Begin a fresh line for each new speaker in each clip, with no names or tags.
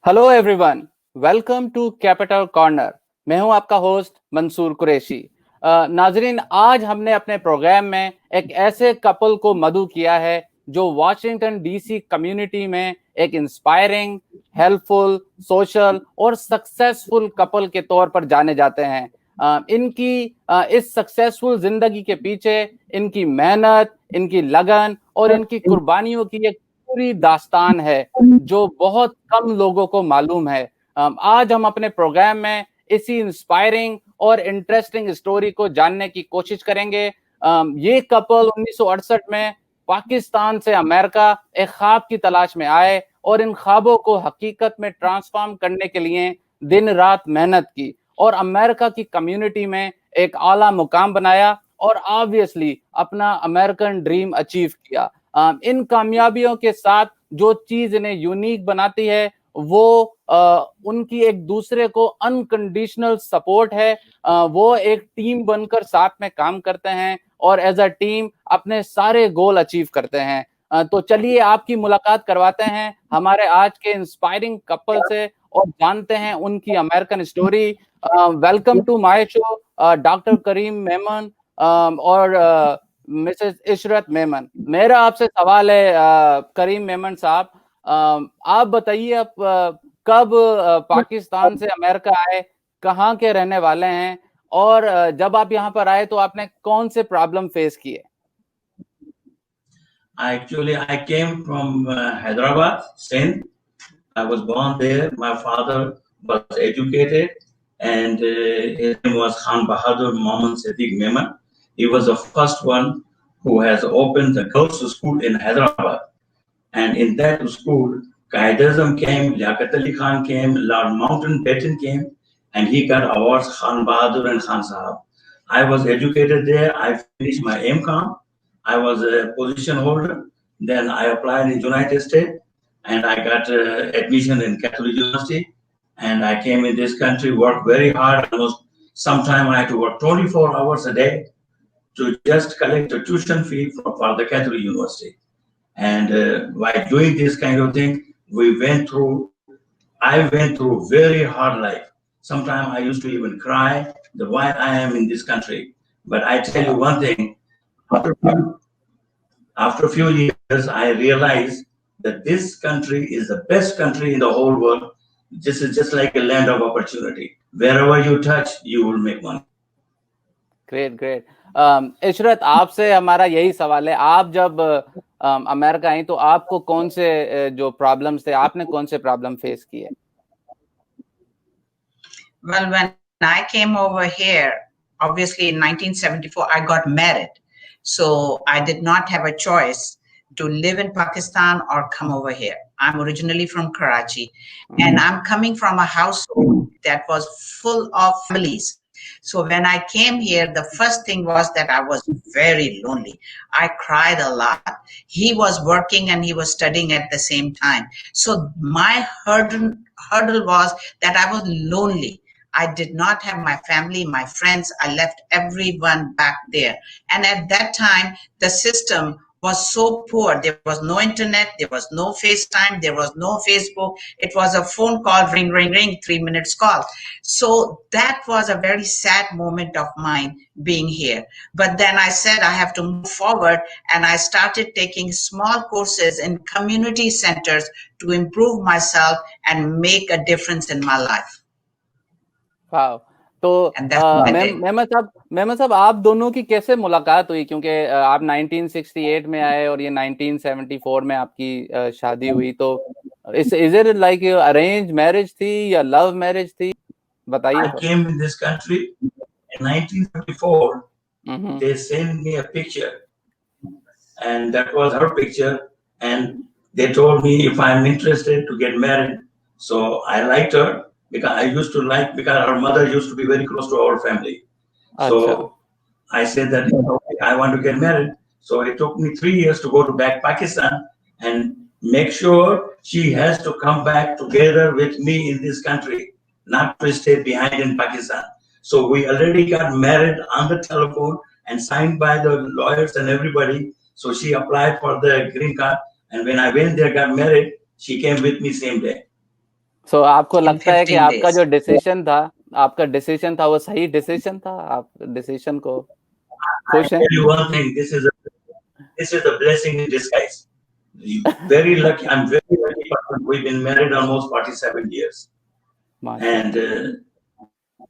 Hello everyone, welcome to Capital Corner. मैं हूं आपका होस्ट मंसूर कुरैशी। नाजरीन, आज हमने अपने प्रोग्राम में एक ऐसे कपल को मदऊ किया है जो वाशिंगटन डीसी कम्युनिटी में एक इंस्पायरिंग, हेल्पफुल, सोशल और सक्सेसफुल कपल के तौर पर जाने जाते हैं। इनकी इस सक्सेसफुल जिंदगी के पीछे इनकी मेहनत, इनकी लगन और इनकी कुर्बानियों की एक पूरी दास्तान है जो बहुत कम लोगों को मालूम है। आज हम अपने प्रोग्राम में इसी इंस्पायरिंग और इंटरेस्टिंग स्टोरी को जानने की कोशिश करेंगे। ये कपल 1968 में पाकिस्तान से अमेरिका एक ख्वाब की तलाश में आए और इन ख्वाबों को हकीकत में ट्रांसफॉर्म करने के लिए दिन रात मेहनत की और अमेरिका की कम्युनिटी में एक आला मुकाम बनाया और ऑब्वियसली अपना अमेरिकन ड्रीम अचीव किया। इन कामयाबियों के साथ जो चीज इन्हें यूनिक बनाती है वो उनकी एक दूसरे को अनकंडीशनल सपोर्ट है। वो एक टीम बनकर साथ में काम करते हैं और एज अ टीम अपने सारे गोल अचीव करते हैं। तो चलिए आपकी मुलाकात करवाते हैं हमारे आज के इंस्पायरिंग कपल से और जानते हैं उनकी American story. Welcome to my show doctor Karim Memon और मिसेस इशरत मेमन। मेरा आपसे सवाल है करीम मेमन साहब, आप बताइए आप कब पाकिस्तान से अमेरिका आए, कहाँ के रहने वाले हैं और जब आप यहाँ पर आए तो आपने कौन से प्रॉब्लम फेस किए?
Actually, I came from Hyderabad, Sindh. I was born there. My father was educated, and his name was Khan Bahadur Mohammad Siddiq Memon. He was the first one who has opened the girls' school in Hyderabad. And in that school, Qaid Azam came, Liaquat Ali Khan came, Lord Mountbatten came, and he got awards Khan Bahadur and Khan Sahab. I was educated there. I finished my MCOM. I was a position holder. Then I applied in United States, and I got admission in Catholic University. And I came in this country, worked very hard. Almost sometime I had to work 24 hours a day to just collect a tuition fee for the Catholic University. And by doing this kind of thing, I went through very hard life. Sometimes I used to even cry the why I am in this country. But I tell you one thing, after a few years, I realized that this country is the best country in the whole world. This is just like a land of opportunity. Wherever you touch, you will make money.
Great great. Ishrat, आपसे हमारा यही सवाल है, आप जब America I तो आपको कौन से जो प्रॉब्लम्स थे, आपने कौन से प्रॉब्लम फेस किए?
Well, when I came over here, obviously in 1974, I got married. So I did not have a choice to live in Pakistan or come over here. I'm originally from Karachi, and I'm coming from a household that was full of families. So when I came here, the first thing was that I was very lonely. I cried a lot. He was working and he was studying at the same time. So my hurdle was that I was lonely. I did not have my family, my friends. I left everyone back there. And at that time, the system was so poor. There was no internet, there was no FaceTime, there was no Facebook. It was a phone call, ring, ring, ring, 3 minutes call. So that was a very sad moment of mine being here. But then I said I have to move forward, and I started taking small courses in community centers to improve myself and make a difference in my life.
वाह। तो मेमन साहब, आप दोनों की कैसे मुलाकात हुई? क्योंकि आप 1968 में आए और ये 1974 में आपकी शादी हुई, तो is it like arrange marriage थी या लव मैरिज थी? बताइए।
I came in this country in 1974. They sent me a picture, and that was her picture, and they told me if I'm interested to get married. So I liked her because her mother used to be very close to our family. So I said that I want to get married. So it took me 3 years to go to back Pakistan and make sure she has to come back together with me in this country, not to stay behind in Pakistan. So we already got married on the telephone and signed by the lawyers and everybody. So she applied for the green card, and when I went there, got married, she came with me same day.
सो आपको
in
लगता है कि
15
आपका
days.
जो decision था वो सही decision था? आप डिसीजन को
I
खुश हैं?
tell you one thing, this is a blessing in disguise. Very lucky. I'm very lucky person. We've been married almost 47 years.
माशाल्लाह।
And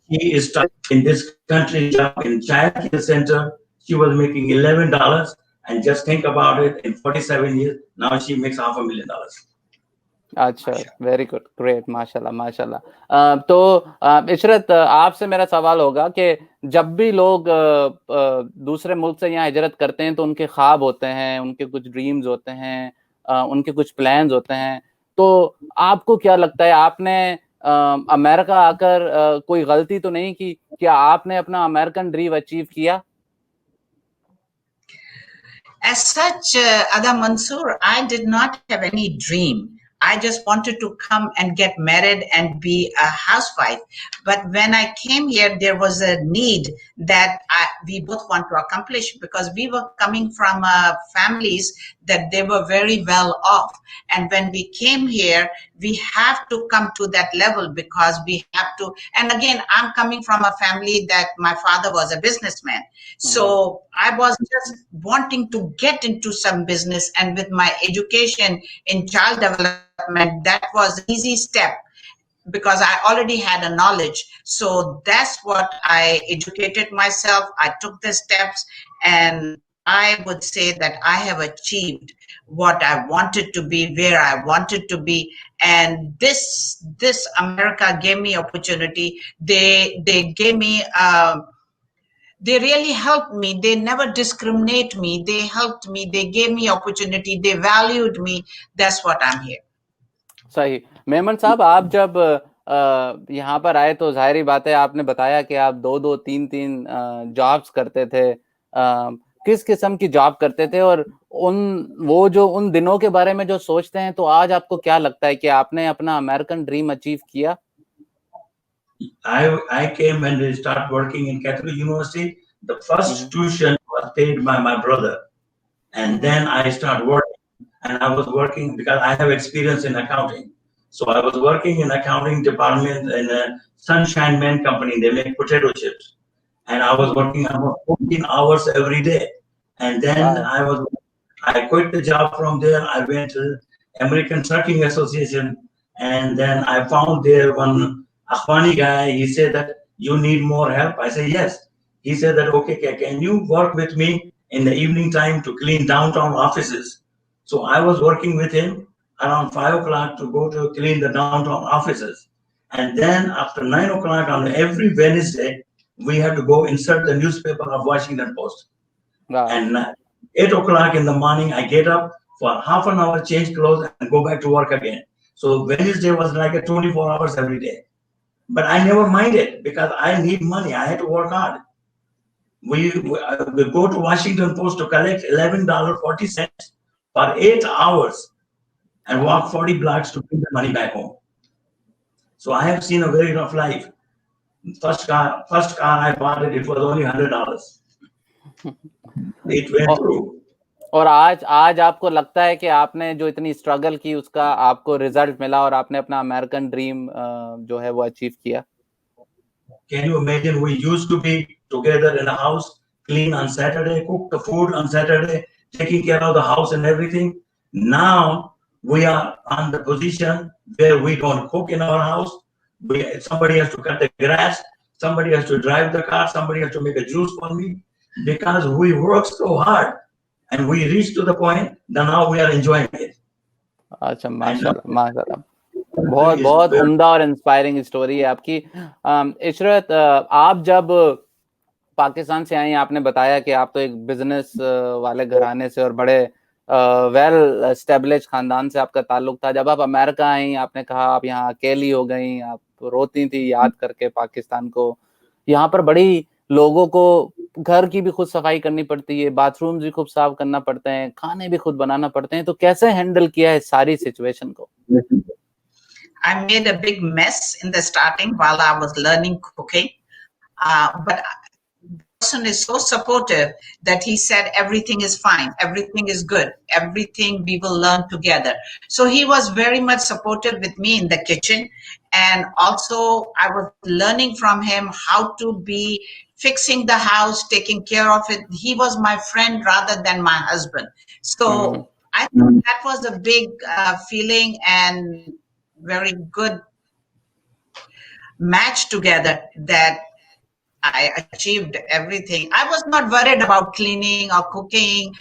he is starting in this country job in child care center. She was making $11, and just think about it. In 47 years, now she makes $500,000.
अच्छा, very good, great, माशाल्लाह माशाल्लाह। तो इशरत, आपसे मेरा सवाल होगा कि जब भी लोग दूसरे मुल्क से यहाँ हिजरत करते हैं तो उनके ख्वाब होते हैं, उनके कुछ ड्रीम्स होते हैं, उनके कुछ प्लान्स होते हैं। तो आपको क्या लगता है, आपने अमेरिका आकर कोई गलती तो नहीं की? क्या आपने अपना अमेरिकन ड्रीम अचीव किया?
As such, Ada Mansoor, I did not have any dream. I just wanted to come and get married and be a housewife. But when I came here, there was a need that we both want to accomplish, because we were coming from families that they were very well off. And when we came here, we have to come to that level because we have to. And again, I'm coming from a family that my father was a businessman. So I was just wanting to get into some business, and with my education in child development, that was an easy step because I already had a knowledge. So that's what I educated myself. I took the steps, and I would say that I have achieved what I wanted to be, where I wanted to be. And this America gave me opportunity. They gave me they really helped me. They never discriminate me. They helped me. They gave me opportunity. They valued me. That's what I'm here.
सही। मेमन साहब, आप जब यहाँ पर आए तो जाहिर बात है, आपने बताया कि आप 2-2, 3-3 जॉब्स करते थे। किस किस्म की जॉब करते थे, और उन दिनों के बारे में जो सोचते हैं तो आज आपको क्या लगता है कि आपने अपना अमेरिकन ड्रीम अचीव किया?
I came and started working in Catholic University. The first tuition was paid by my brother, and then I started working. And I was working because I have experience in accounting. So I was working in accounting department in a Sunshine Man company. They make potato chips, and I was working about 14 hours every day. And then
Wow.
I quit the job from there. I went to American Trucking Association, and then I found there one Akhwani guy. He said that you need more help. I said yes. He said that okay, can you work with me in the evening time to clean downtown offices? So I was working with him around 5 o'clock to go to clean the downtown offices. And then after 9 o'clock on every Wednesday, we had to go insert the newspaper of Washington Post.
Wow.
And 8 o'clock in the morning, I get up for half an hour, change clothes, and go back to work again. So Wednesday was like a 24 hours every day. But I never minded because I need money. I had to work hard. We go to Washington Post to collect $11.40 for 8 hours and walk 40 blocks to bring the money back home. So I have seen a very rough life. First car I bought it was only $100. It went through.
और आज आपको लगता है कि आपने जो इतनी struggle की उसका आपको रिजल्ट मिला और आपने अपना अमेरिकन ड्रीम जो है वो अचीव किया?
Can you imagine, we used to be together in a house, clean on Saturday, cook the food on Saturday, taking care of the house and everything. Now we are on the position where we don't cook in our house. Somebody has to cut the grass, somebody has to drive the car, somebody has to make a juice for me, because we work so hard and we reach to the point that now we are enjoying it.
अच्छा, माशाल्लाह माशाल्लाह, बहुत बहुत उम्दा और inspiring story है आपकी। इशरत, आप जब पाकिस्तान से आई, आपने बताया कि आप तो एक बिजनेस वाले घराने से और बड़े वेल एस्टेब्लिश खानदान से आपका ताल्लुक था। जब आप अमेरिका आई, आपने कहा आप यहाँ अकेली हो गई, आप रोती थी याद करके पाकिस्तान को। यहाँ पर बड़ी लोगों को घर की भी खुद सफाई करनी पड़ती है, बाथरूम्स भी खुद साफ करना पड़ते हैं, खाने भी खुद बनाना पड़ते हैं। तो कैसे हैंडल किया है सारी सिचुएशन को?
I made a big mess in the starting while I was learning cooking, but person is so supportive that he said everything is fine, everything is good, everything we will learn together. So he was very much supportive with me in the kitchen, and also I was learning from him how to be fixing the house, taking care of it. He was my friend rather than my husband. So I think that was a big feeling and very good match together that I achieved everything. I was not worried about cleaning or cooking.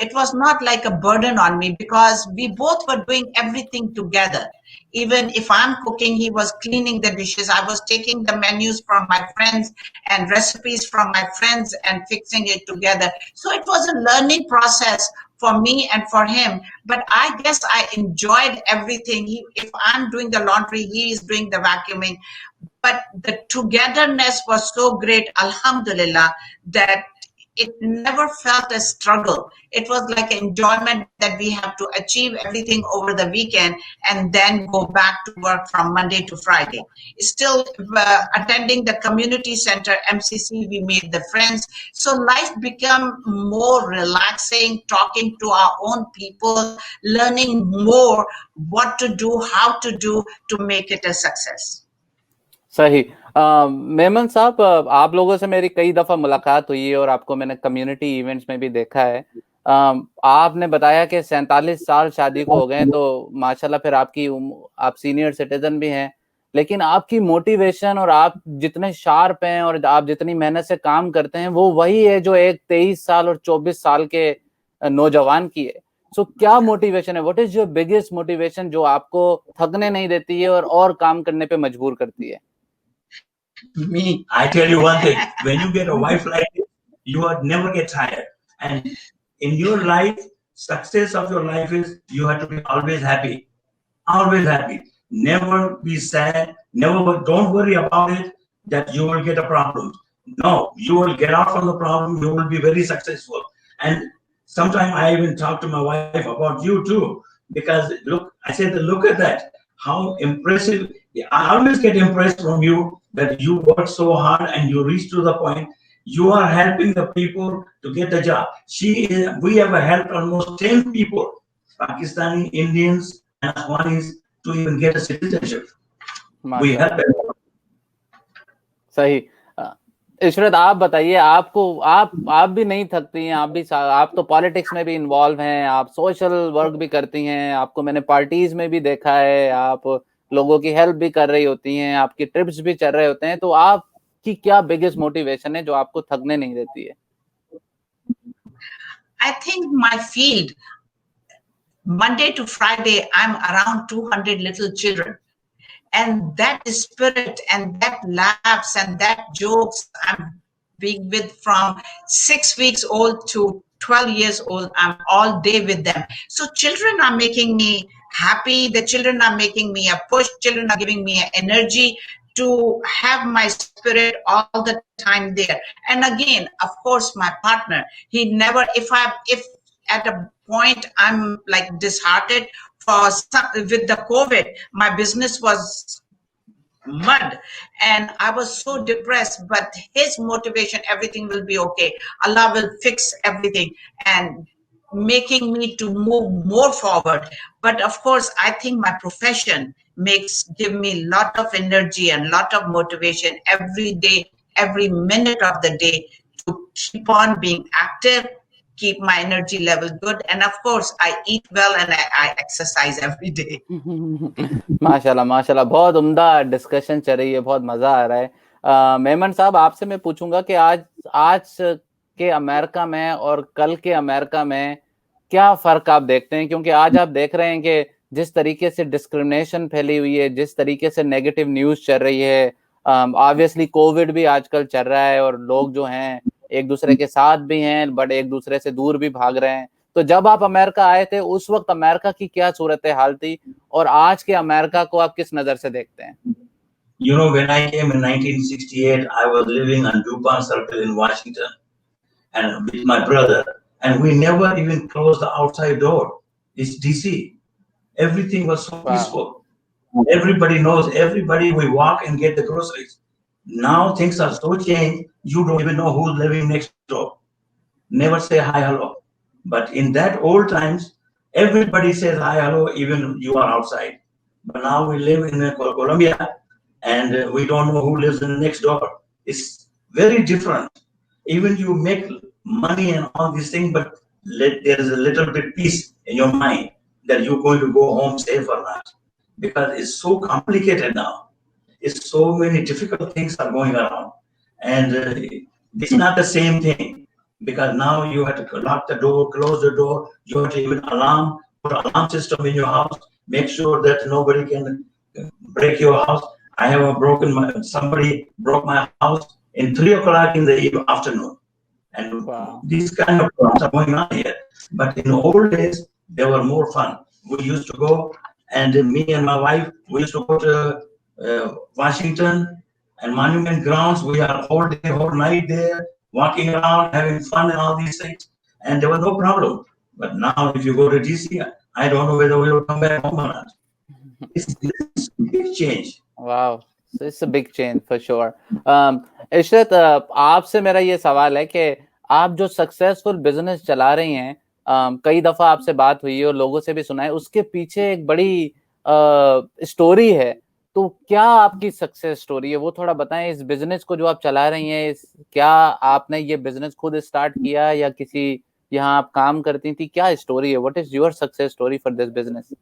It was not like a burden on me because we both were doing everything together. Even if I'm cooking, he was cleaning the dishes. I was taking the menus from my friends and recipes from my friends and fixing it together. So it was a learning process for me and for him. But I guess I enjoyed everything. If I'm doing the laundry, he is doing the vacuuming. But the togetherness was so great, alhamdulillah, that it never felt a struggle. It was like enjoyment that we have to achieve everything over the weekend and then go back to work from Monday to Friday. Still attending the community center, MCC, we made the friends. So life became more relaxing, talking to our own people, learning more what to do, how to make it a success.
सही। मेमन साहब, आप लोगों से मेरी कई दफा मुलाकात हुई है और आपको मैंने कम्युनिटी इवेंट्स में भी देखा है। आपने बताया कि 47 साल शादी को हो गए, तो माशाल्लाह फिर आप सीनियर सिटीजन भी हैं, लेकिन आपकी मोटिवेशन और आप जितने शार्प हैं और आप जितनी मेहनत से काम करते हैं वो वही है जो एक 23 साल और 24 साल के नौजवान की है। सो क्या मोटिवेशन है? What is your biggest motivation जो आपको थकने नहीं देती है और काम करने पे मजबूर करती है?
Me, I tell you one thing, when you get a wife like this, you will never get tired. And in your life, success of your life is you have to be always happy. Always happy. Never be sad. Don't worry about it that you will get a problem. No, you will get out from the problem. You will be very successful. And sometimes I even talk to my wife about you too, because look, I said, look at that. How impressive. I always get impressed from you that you work so hard and you reach to the point. You are helping the people to get the job. We have helped almost 10 people, Pakistani, Indians, and Afghanis, to even get a citizenship. We help them.
सही। इशरत, आप बताइए, आप भी नहीं थकती हैं? आप तो politics में भी इन्वॉल्व हैं, आप सोशल वर्क भी करती हैं, आपको मैंने पार्टीज में भी देखा है, आप लोगों की हेल्प भी कर रही होती हैं, आपकी ट्रिप्स भी चल रहे होते हैं, तो आपकी क्या बिगेस्ट मोटिवेशन है जो आपको थकने नहीं देती है?
I think my field, Monday to Friday, I'm around 200 little children. And that spirit and that laughs and that jokes, I'm being with from 6 weeks old to 12 years old. I'm all day with them. So children are making me happy. The children are making me a push. Children are giving me energy to have my spirit all the time there. And again, of course, my partner, he never, if at a point I'm like disheartened with the COVID, my business was mud and I was so depressed, but his motivation, everything will be okay. Allah will fix everything and making me to move more forward. But of course, I think my profession give me a lot of energy and lot of motivation every day, every minute of the day to keep on being active, keep my energy level good, and of course I eat well and I exercise every day.
माशाल्लाह माशाल्लाह, बहुत उम्दा discussion चल रही है, बहुत मजा आ रहा है। मेमन साहब, आपसे मैं पूछूंगा कि आज के अमेरिका में और कल के अमेरिका में क्या फर्क आप देखते हैं? क्योंकि आज आप देख रहे हैं कि जिस तरीके से डिस्क्रिमिनेशन फैली हुई है, जिस तरीके से नेगेटिव न्यूज चल रही है, ऑब्वियसली कोविड भी आजकल चल रहा है और लोग जो हैं एक दूसरे के साथ भी हैं बट एक दूसरे से दूर भी भाग रहे हैं। तो जब आप अमेरिका आए थे उस वक्त अमेरिका की क्या सूरत हाल थी और आज के अमेरिका को आप किस नजर से देखते हैं?
You know, when I came in 1968, I was living on DuPont Circle in Washington and with my brother, and we never even closed the outside door. It's DC. Everything was so peaceful. Everybody knows everybody. We walk and get the groceries. Now things are so changed, you don't even know who's living next door. Never say hi, hello. But in that old times, everybody says hi, hello, even you are outside. But now we live in Colombia, and we don't know who lives in next door. It's very different. Even you make money and all these things, but there is a little bit peace in your mind that you're going to go home safe or not, because it's so complicated now. It's so many difficult things are going around, and it's not the same thing, because now you have to lock the door, close the door. You have to even put alarm system in your house. Make sure that nobody can break your house. I have somebody broke my house in 3 o'clock in the afternoon, and
Wow.
these kind of problems are going on here. But in the old days, they were more fun. We used to go, and me and my wife, we used to go to Washington and Monument Grounds. We are whole day, whole night there, walking around, having fun and all these things. And there was no problem. But now, if you go to DC, I don't know whether we will come back home or not. It's a big change.
वाह, it's a big change for sure. Ishrat, आपसे मेरा ये सवाल है कि आप जो successful business चला रही हैं, कई दफा आपसे बात हुई है और लोगों से भी सुना है, उसके पीछे एक बड़ी स्टोरी है। तो क्या आपकी सक्सेस स्टोरी है, वो थोड़ा बताएं। इस बिजनेस को जो आप चला रही हैं, क्या आपने ये बिजनेस खुद स्टार्ट किया या किसी यहाँ आप काम करती थी? क्या स्टोरी है? What is your success story for this business?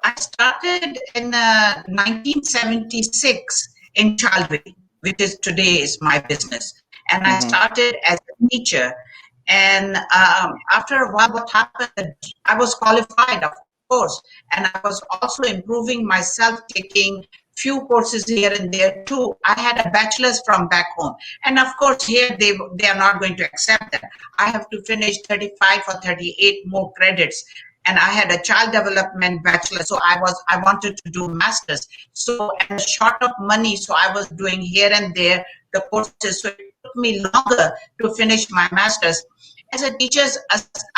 I started in 1976 in Chalvi, which is today is my business. And I started as a teacher. And after a while, what happened, I was qualified, of course, and I was also improving myself, taking few courses here and there too. I had a bachelor's from back home. And of course, here they are not going to accept that. I have to finish 35 or 38 more credits. And I had a child development bachelor, so I wanted to do masters. So and short of money, so I was doing here and there the courses. So it took me longer to finish my masters. As a teacher,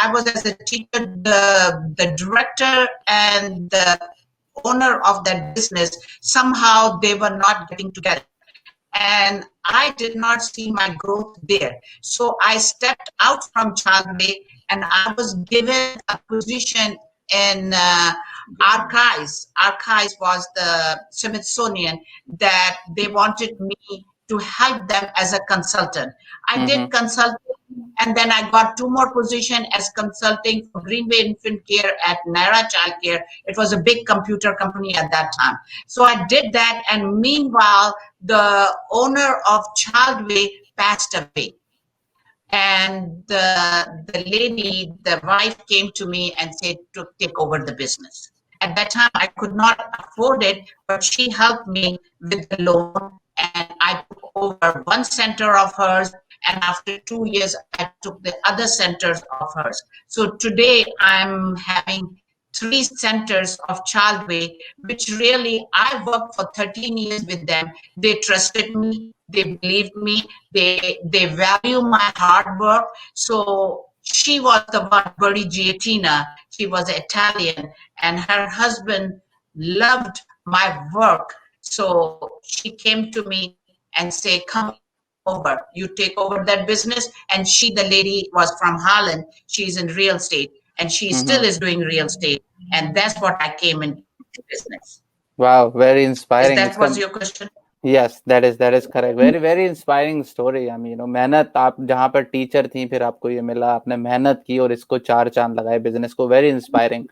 I was as a teacher, the director and the owner of that business, somehow they were not getting together. And I did not see my growth there. So I stepped out from Chalvi, and I was given a position in archives. Archives was the Smithsonian that they wanted me to help them as a consultant. I did consulting, and then I got 2 more positions as consulting for Greenway Infant Care at Naira Child Care. It was a big computer company at that time. So I did that, and meanwhile, the owner of Childway passed away. And the lady, the wife came to me and said to take over the business. At that time, I could not afford it, but she helped me with the loan, and I took over 1 center of hers, and after 2 years, I took the other centers of hers. So today, I'm having 3 centers of Childway, which really, I worked for 13 years with them. They trusted me. They believed me. They value my hard work. So she was the one, Budi Giatina. She was Italian, and her husband loved my work. So she came to me and said, come over, you take over that business. And she, the lady, was from Holland. She's in real estate, and she still is doing real estate. And that's what I came into business.
Wow, very inspiring.
That was your question?
Yes, that is correct. Very inspiring story. I mean, मेहनत, आप जहाँ पर teacher थी, फिर आपको ये मिला, आपने मेहनत की और इसको 4 चांद लगाए बिजनेस को। Very inspiring.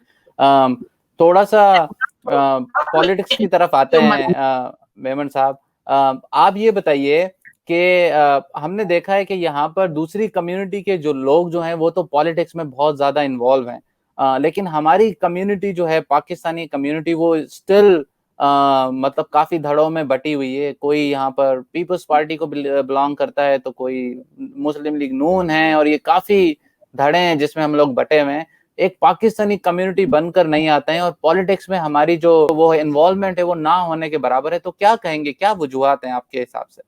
थोड़ा सा पॉलिटिक्स की तरफ आते हैं मेमन साहब। आप ये बताइए कि हमने देखा है कि यहाँ पर दूसरी कम्युनिटी के जो लोग जो हैं वो तो पॉलिटिक्स में बहुत ज्यादा इन्वॉल्व हैं, लेकिन हमारी कम्युनिटी जो है, पाकिस्तानी कम्युनिटी, वो स्टिल मतलब काफी धड़ों में बटी हुई है। कोई यहाँ पर पीपल्स पार्टी को बिलोंग करता है, तो कोई मुस्लिम लीग नून है, और ये काफी धड़े हैं जिसमें हम लोग बटे हुए हैं। एक पाकिस्तानी कम्युनिटी बनकर नहीं आते हैं और पॉलिटिक्स में हमारी जो वो इन्वॉल्वमेंट है वो ना होने के बराबर है। तो क्या कहेंगे, क्या वजूहात हैं आपके हिसाब से?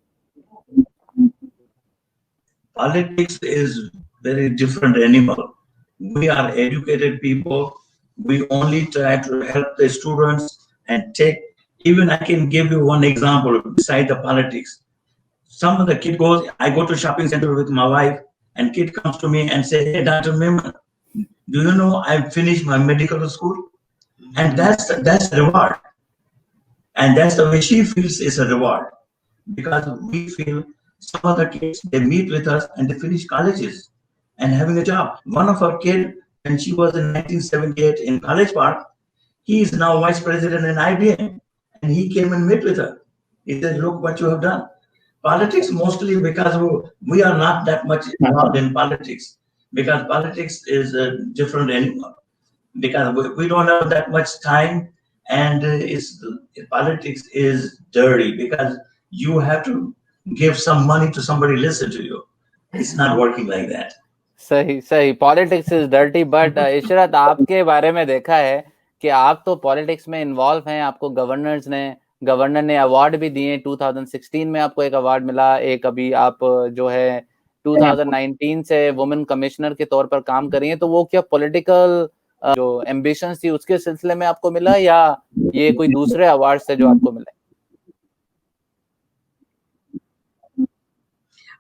Politics is very different animal. We are educated people. We only try to help the students and take Even I can give you one example beside the politics. Some of the kid goes, I go to shopping center with my wife, and kid comes to me and say, "Hey, Dr. Memon, do you know I finished my medical school?" And that's a reward. And that's the way she feels is a reward. Because we feel some of the kids, they meet with us and they finish colleges and having a job. One of our kids, when she was in 1978 in College Park, he is now vice president in IBM. And he came and met with her. He said, "Look what you have done." Politics mostly because we are not that much involved in politics, because politics is different anymore. Because we don't have that much time, and politics is dirty because you have to give some money to somebody listen to you. It's not working like that.
सही सही, politics is dirty. But Ishrat, आपके बारे में देखा है कि आप तो पॉलिटिक्स में इन्वॉल्व हैं. आपको गवर्नर ने अवार्ड भी दिए. 2016 में आपको एक अवार्ड मिला. एक अभी आप जो है 2019 से वुमेन कमिश्नर के तौर पर काम कर रही हैं. तो वो क्या पॉलिटिकल जो एम्बिशंस थी उसके सिलसिले में आपको मिला, या ये कोई दूसरे अवार्ड से जो आपको मिले?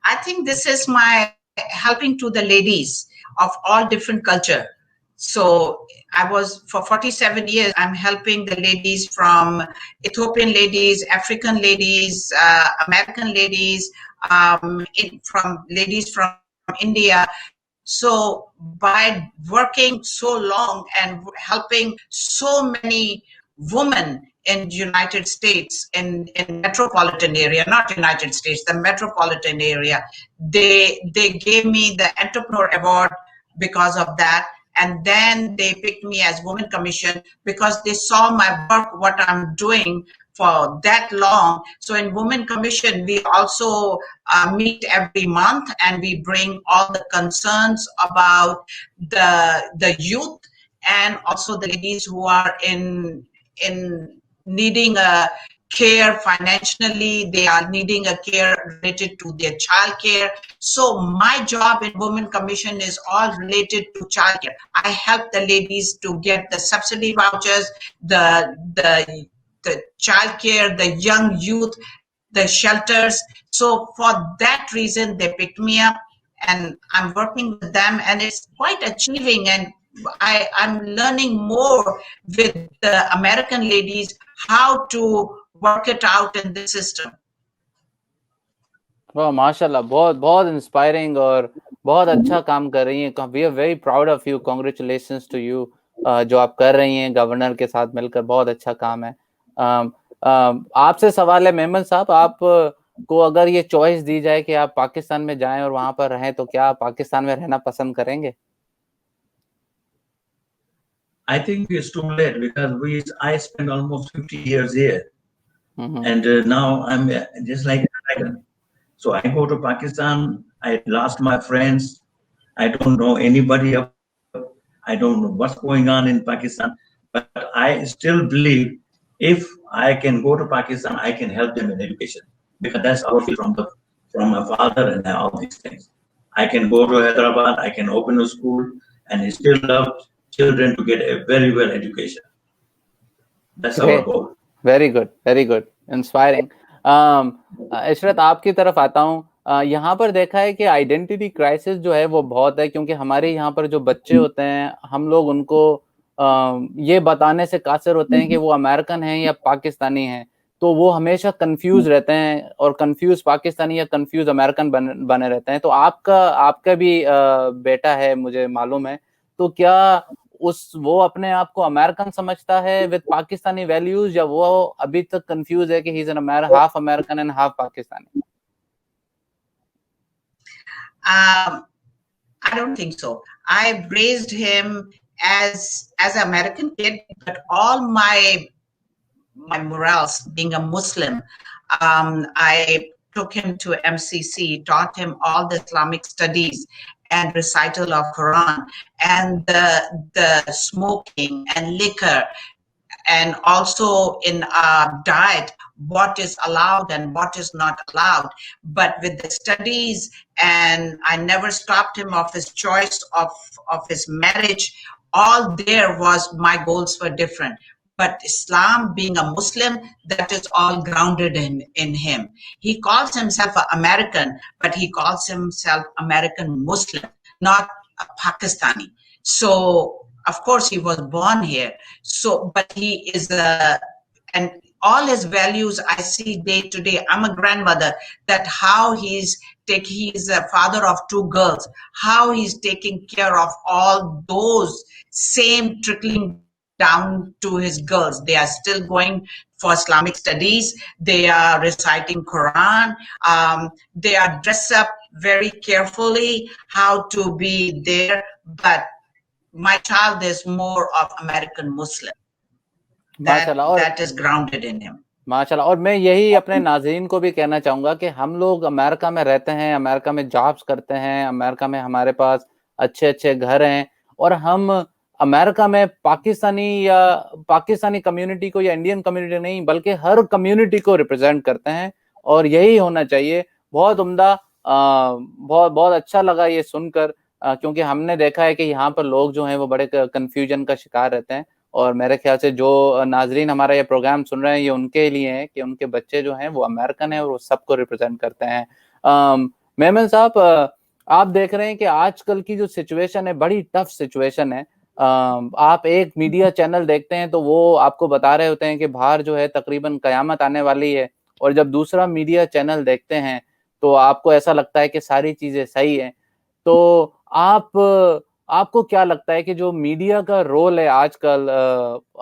I think this is my helping to the ladies of all different culture. So I was for 47 years, I'm helping the ladies from Ethiopian ladies, African ladies, American ladies, from ladies from India. So by working so long and helping so many women in United States, in metropolitan area, not United States, the metropolitan area, they gave me the Entrepreneur Award because of that. And then they picked me as Women Commission because they saw my work, what I'm doing for that long. So in Women Commission, we also meet every month, and we bring all the concerns about the youth, and also the ladies who are in needing a care financially, they are needing a care related to their child care. So my job in Women Commission is all related to child care. I help the ladies to get the subsidy vouchers, the child care, the young youth, the shelters. So for that reason, they picked me up, and I'm working with them, and it's quite achieving. And I'm learning more with the American ladies how to work it out in the system.
वाह, माशाल्लाह, बहुत बहुत inspiring और बहुत अच्छा काम कर रही हैं. We are very proud of you. Congratulations to you. जो आप कर रही हैं गवर्नर के साथ मिलकर, बहुत अच्छा काम है. आपसे सवाल है मेमन साहब, आप को अगर ये चॉइस दी जाए कि आप पाकिस्तान में जाएं और वहां पर रहें, तो क्या आप पाकिस्तान में रहना पसंद करेंगे?
I think it's too late because I spent almost 50 years here. And now I'm just like a dragon. So I go to Pakistan, I lost my friends, I don't know anybody up, I don't know what's going on in Pakistan, but I still believe if I can go to Pakistan, I can help them in education, because that's our feel from my father and all these things. I can go to Hyderabad, I can open a school, and still love children to get a very well education. That's our goal.
Very good, very good, inspiring. Ishrat, आपकी तरफ आता हूँ. यहाँ पर देखा है कि identity crisis जो है वो बहुत है, क्योंकि हमारे यहाँ पर जो बच्चे होते हैं, हम लोग उनको ये बताने से कासिर होते हैं कि वो अमेरिकन हैं या पाकिस्तानी हैं, तो वो हमेशा कंफ्यूज रहते हैं, और कंफ्यूज पाकिस्तानी या कंफ्यूज अमेरिकन बने रहते हैं. तो आपका भी बेटा है, मुझे मालूम है, तो क्या वो अपने आप को अमेरिकन समझता है विद पाकिस्तानी वैल्यूज, या वो अभी तक कंफ्यूज है कि he is an half American and half Pakistani?
I don't think so. I raised him as an American kid, but all my morals, being a Muslim, I took him to MCC, taught him all the Islamic studies and recital of Quran, and the smoking and liquor, and also in diet, what is allowed and what is not allowed. But with the studies, and I never stopped him of his choice of his marriage. All there was, my goals were different. but Islam, being a Muslim, that is all grounded in him. He calls himself an American, but he calls himself American Muslim, not a Pakistani. So, of course, he was born here. So, but he is and all his values I see day to day. I'm a grandmother, that how he's a father of two girls, how he's taking care of all those same trickling down to his girls. They are still going for Islamic studies. They are reciting Quran. They are dressed up very carefully how to be there. But my child is more of American Muslim. That is grounded in him.
माशाल्लाह। और मैं यही अपने नाज़रीन को भी कहना चाहूँगा कि हम लोग अमेरिका में रहते हैं, अमेरिका में जॉब्स करते हैं, अमेरिका में हमारे पास अच्छे-अच्छे घर हैं और हम अमेरिका में पाकिस्तानी कम्युनिटी को या इंडियन कम्युनिटी नहीं बल्कि हर कम्युनिटी को रिप्रेजेंट करते हैं और यही होना चाहिए। बहुत उम्दा, बहुत अच्छा लगा ये सुनकर, क्योंकि हमने देखा है कि यहाँ पर लोग जो हैं वो बड़े कंफ्यूजन का शिकार रहते हैं और मेरे ख्याल से जो नाजरीन हमारा ये प्रोग्राम सुन रहे हैं ये उनके लिए है कि उनके बच्चे जो हैं वो अमेरिकन हैं और वो सबको रिप्रेजेंट करते हैं। मेमन साहब, आप देख रहे हैं कि आजकल की जो सिचुएशन है बड़ी टफ सिचुएशन है। आप एक मीडिया चैनल देखते हैं तो वो आपको बता रहे होते हैं कि बाहर जो है तकरीबन कयामत आने वाली है, और जब दूसरा मीडिया चैनल देखते हैं तो आपको ऐसा लगता है कि सारी चीजें सही हैं। तो आपको क्या लगता है कि जो मीडिया का रोल है आजकल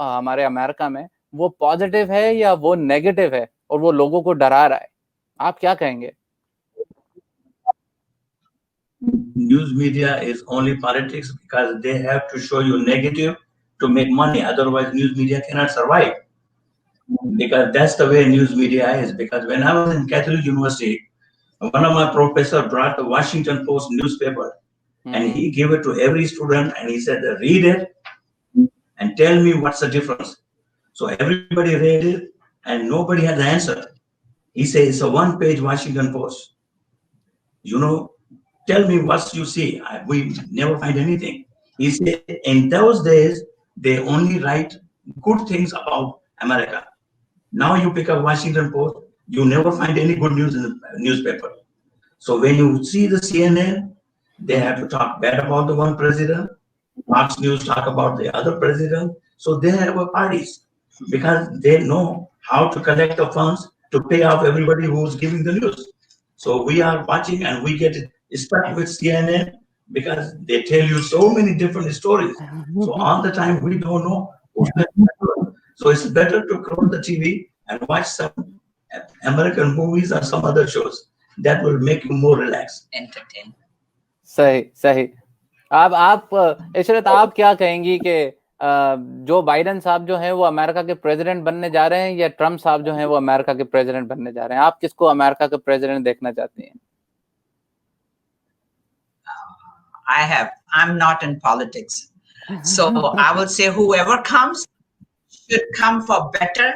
हमारे अमेरिका में, वो पॉजिटिव है या वो नेगेटिव है और वो लोगों को डरा रहा है? आप क्या कहेंगे?
News media is only politics because they have to show you negative to make money. Otherwise, news media cannot survive. Because that's the way news media is. Because when I was in Catholic University, one of my professors brought the Washington Post newspaper and he gave it to every student and he said, read it and tell me what's the difference. So everybody read it and nobody had the answer. He said, it's a one-page Washington Post. Tell me what you see. We never find anything. He said, in those days, they only write good things about America. Now you pick up Washington Post, you never find any good news in the newspaper. So when you see the CNN, they have to talk bad about the one president. Fox News talk about the other president. So they have parties because they know how to collect the funds to pay off everybody who's giving the news. So we are watching and we get stuck with CNN because they tell you so many different stories. So all the time we don't know who's better. So it's better to close the TV and watch some American movies or some other shows. That will make you more relaxed.
Entertain.
सही। आप इशरत, आप क्या कहेंगी कि Joe Biden साहब जो हैं वो अमेरिका के प्रेसिडेंट बनने जा रहे हैं या ट्रम्प साहब जो हैं वो अमेरिका के प्रेसिडेंट बनने जा रहे हैं? आप किसको अमेरिका के प्रेसिडेंट देखना चाहती हैं?
I'm not in politics. So I will say whoever comes should come for better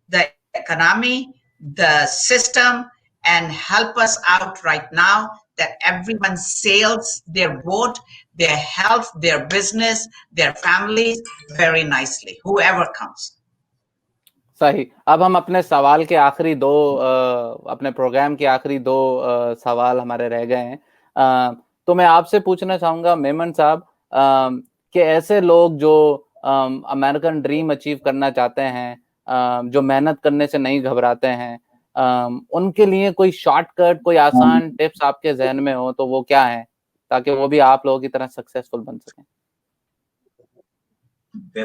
the economy, the system, and help us out right now that everyone sails their boat, their health, their business, their families very nicely, whoever comes.
सही। अब हम अपने सवाल के आखिरी दो अपने programme के आखिरी दो सवाल हमारे रह गए हैं। तो मैं आपसे पूछना चाहूंगा मेमन साहब कि ऐसे लोग जो अमेरिकन ड्रीम अचीव करना चाहते हैं, जो मेहनत करने से नहीं घबराते हैं, उनके लिए कोई शॉर्टकट, कोई आसान टिप्स आपके जहन में हो तो वो क्या है, ताकि वो भी आप लोगों की तरह सक्सेसफुल बन सकें?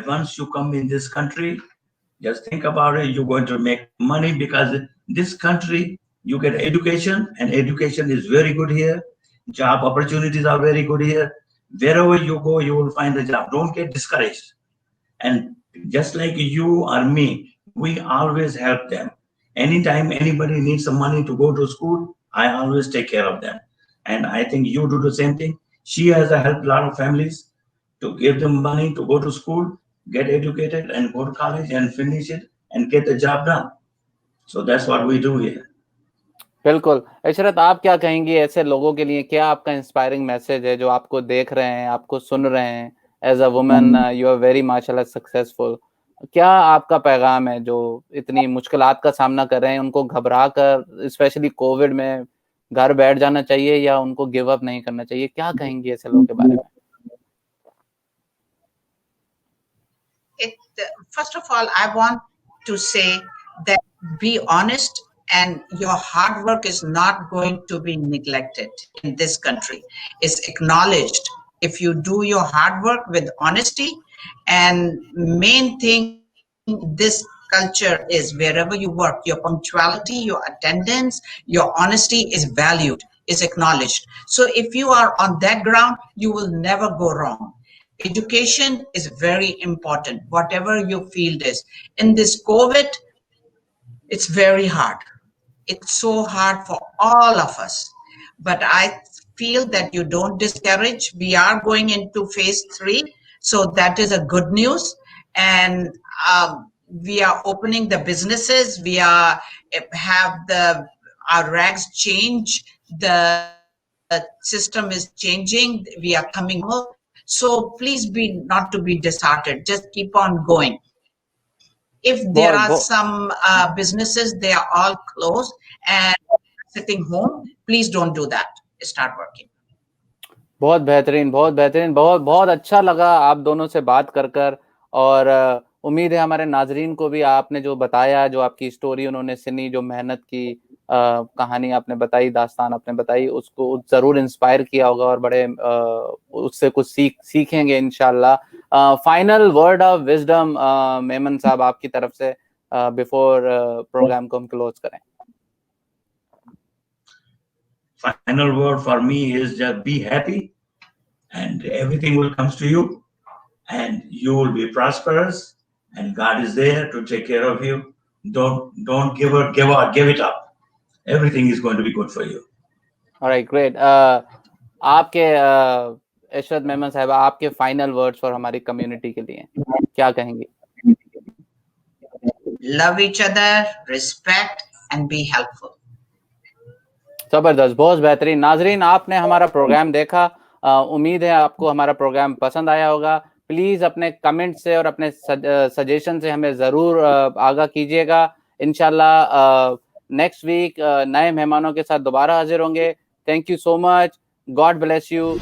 Once you come in this country, just think about it. You're going to make money because this country, you get education and education is very good here. Job opportunities are very good here. Wherever you go, you will find a job. Don't get discouraged. And just like you or me, we always help them. Anytime anybody needs some money to go to school, I always take care of them. And I think you do the same thing. She has helped a lot of families to give them money to go to school, get educated and go to college and finish it and get the job done. So that's what we do here.
बिल्कुल। इशरत, आप क्या कहेंगी ऐसे लोगों के लिए? क्या आपका इंस्पायरिंग मैसेज है जो आपको देख रहे हैं, आपको सुन रहे हैं? As a woman you are very माशाल्लाह सक्सेसफुल। क्या आपका पैगाम है जो इतनी मुश्किलात का सामना कर रहे हैं, उनको घबरा कर स्पेशली कोविड में घर बैठ जाना चाहिए या उनको गिव अप नहीं करना चाहिए? क्या कहेंगे ऐसे लोगों के बारे में?
First of all, I want to say that be honest, and your hard work is not going to be neglected in this country. It's acknowledged if you do your hard work with honesty. And main thing, this culture is wherever you work, your punctuality, your attendance, your honesty is valued, is acknowledged. So if you are on that ground, you will never go wrong. Education is very important, whatever your field is. In this COVID, it's very hard. It's so hard for all of us. But I feel that you don't discourage. We are going into phase 3. So that is a good news. And we are opening the businesses. We are have our rags change. The system is changing. We are coming home. So please be not to be disheartened. Just keep on going. If there are some businesses, they are all closed and sitting home, please don't do that. Start working.
बहुत बेहतरीन, बहुत बेहतरीन, बहुत बहुत अच्छा लगा आप दोनों से बात कर और उम्मीद है हमारे नाजरीन को भी आपने जो बताया, जो आपकी स्टोरी उन्होंने सुनी, जो मेहनत की कहानी आपने बताई, दास्तान आपने बताई, उसको जरूर इंस्पायर किया होगा और बड़े उससे कुछ सीखेंगे इंशाल्लाह। Final word of wisdom Memon साहब आपकी तरफ से बिफोर प्रोग्राम को हम क्लोज करें।
Final word for me is just be happy, and everything will come to you, and you will be prosperous, and God is there to take care of you. Don't give it up. Everything is going to be good for you.
All right, great. आपके इशरत मेमन साहब, आपके final words for हमारी community के लिए क्या कहेंगे?
Love each other, respect, and be helpful.
जबरदस्त, बहुत बेहतरीन। नाजरीन, आपने हमारा प्रोग्राम देखा, उम्मीद है आपको हमारा प्रोग्राम पसंद आया होगा। प्लीज अपने कमेंट से और अपने सजेशन से हमें जरूर आगाह कीजिएगा। इंशाल्लाह नेक्स्ट वीक नए मेहमानों के साथ दोबारा हाजिर होंगे। Thank you so much. God bless you.